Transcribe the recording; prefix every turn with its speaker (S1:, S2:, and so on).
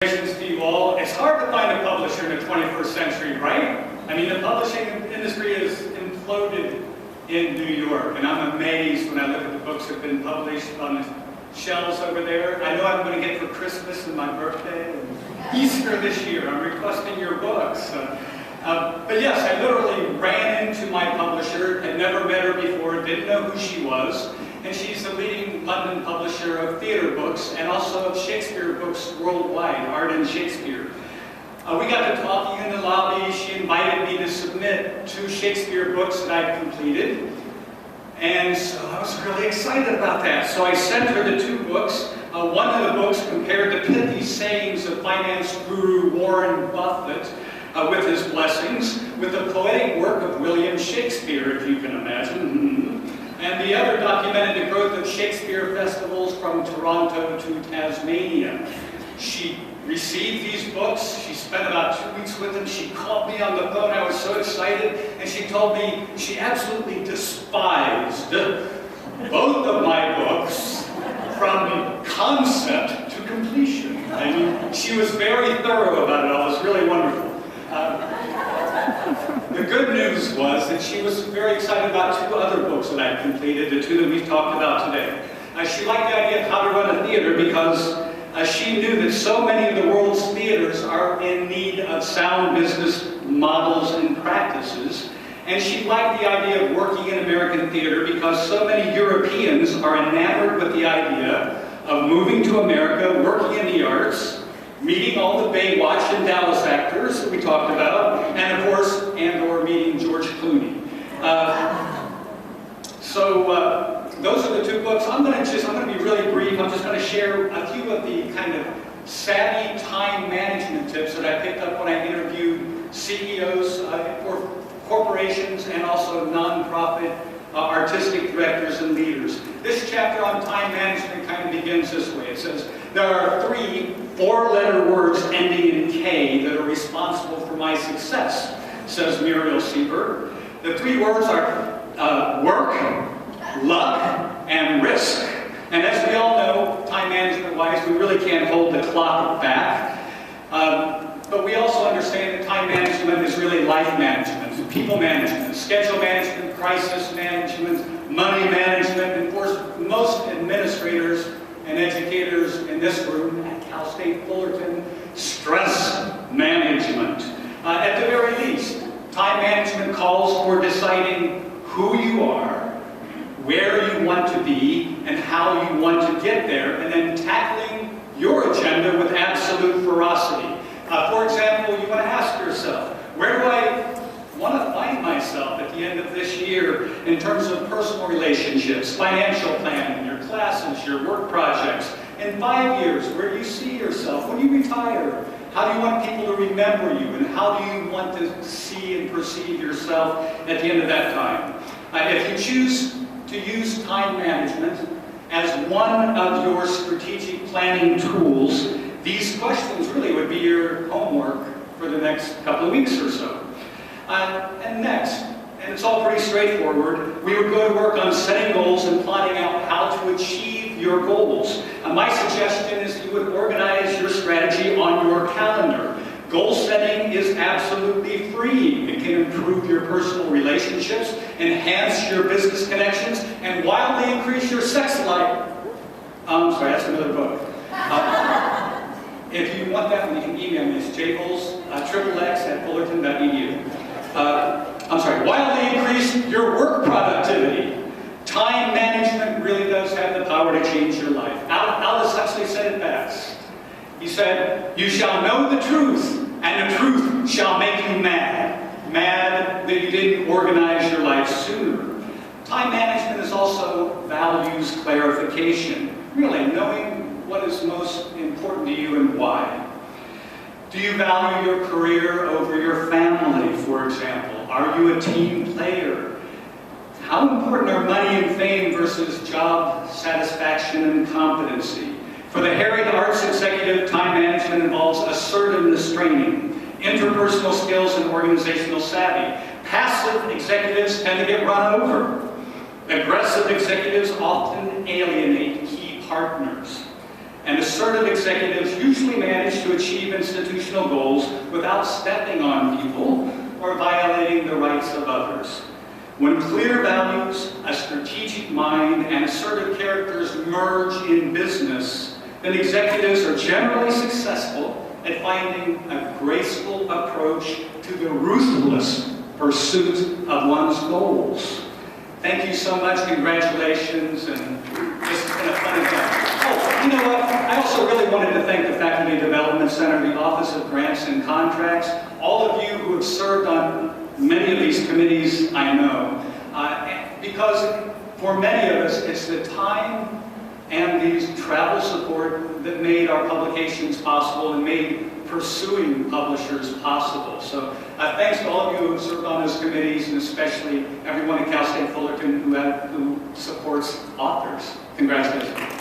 S1: To you all. It's hard to find a publisher in the 21st century, right? I mean, the publishing industry is imploded in New York, and I'm amazed when I look at the books that have been published on the shelves over there. I know I'm going to get for Christmas and my birthday and Easter this year. I'm requesting your books. But yes, I literally ran into my publisher, had never met her before, didn't know who she was. And she's the leading London publisher of theater books and also of Shakespeare books worldwide, art and Shakespeare. We got to talking in the lobby. She invited me to submit 2 Shakespeare books that I'd completed. And so I was really excited about that. So I sent her the 2 books. One of the books compared the pithy sayings of finance guru Warren Buffett with his blessings with the poetic work of William Shakespeare, if you can imagine. And the other documented the growth of Shakespeare festivals from Toronto to Tasmania. She received these books. She spent about 2 weeks with them. She called me on the phone. I was so excited. And she told me she absolutely despised both of my books from concept to completion. I mean, she was very thorough about it all. It was really wonderful. The good news was that she was very excited about 2 other books that I'd completed, the 2 that we've talked about today. She liked the idea of how to run a theater because she knew that so many of the world's theaters are in need of sound business models and practices. And she liked the idea of working in American theater because so many Europeans are enamored with the idea of moving to America, working in the arts, meeting all the Baywatch and Dallas actors that we talked about, and of course, or meeting George Clooney. Those are the 2 books. I'm going to be really brief. I'm just going to share a few of the kind of savvy time management tips that I picked up when I interviewed CEOs for corporations and also nonprofit artistic directors and leaders. This chapter on time management kind of begins this way. It says, there are 3 4-letter words ending in K that are responsible for my success, says Muriel Sieber. The 3 words are work, luck, and risk. And as we all know, time management-wise, we really can't hold the clock back. But we also understand that time management is really life management, people management, schedule management, crisis management, money management, and of course, most administrators and educators in this room at Cal State Fullerton, stress management. At the very least, time management calls for deciding who you are, where you want to be, and how you want to get there, and then tackling your agenda with absolute ferocity. For example, you want to ask yourself, where do I want to find myself at the end of this year in terms of personal relationships, financial planning, your classes, your work projects? In 5 years, where do you see yourself? When you retire, how do you want people to remember you? And how do you want to see and perceive yourself at the end of that time? If you choose to use time management as one of your strategic planning tools, these questions really would be your homework for the next couple of weeks or so. And next, and it's all pretty straightforward, we would go to work on setting goals and plotting out how to achieve your goals. My suggestion is you would organize your strategy on your calendar. Goal setting is absolutely free. It can improve your personal relationships, enhance your business connections, and wildly increase your sex life. Sorry, that's another book. If you want that one, you can email me. It's jxxx@fullerton.edu. Wildly increase your work productivity. Time management really does have the power to change your life. Aldous Huxley said it best. He said, you shall know the truth, and the truth shall make you mad. Mad that you didn't organize your life sooner. Time management is also values clarification. Really, knowing what is most important to you and why. Do you value your career over your family, for example? Are you a team player? How important are money and fame versus job satisfaction and competency? For the harried arts executive, time management involves assertiveness training, interpersonal skills, and organizational savvy. Passive executives tend to get run over. Aggressive executives often alienate key partners. and assertive executives usually manage to achieve institutional goals without stepping on people or violating the rights of others. When clear values, a strategic mind, and assertive characters merge in business, then executives are generally successful at finding a graceful approach to the ruthless pursuit of one's goals. Thank you so much, congratulations, and this has been a fun event. Oh, you know what? I also really wanted to thank the Faculty Development Center, the Office of Grants and Contracts, all of you who have served on many of these committees, I know, because for many of us, it's the time and these travel support that made our publications possible and made pursuing publishers possible. So thanks to all of you who have served on those committees, and especially everyone at Cal State Fullerton who supports authors. Congratulations.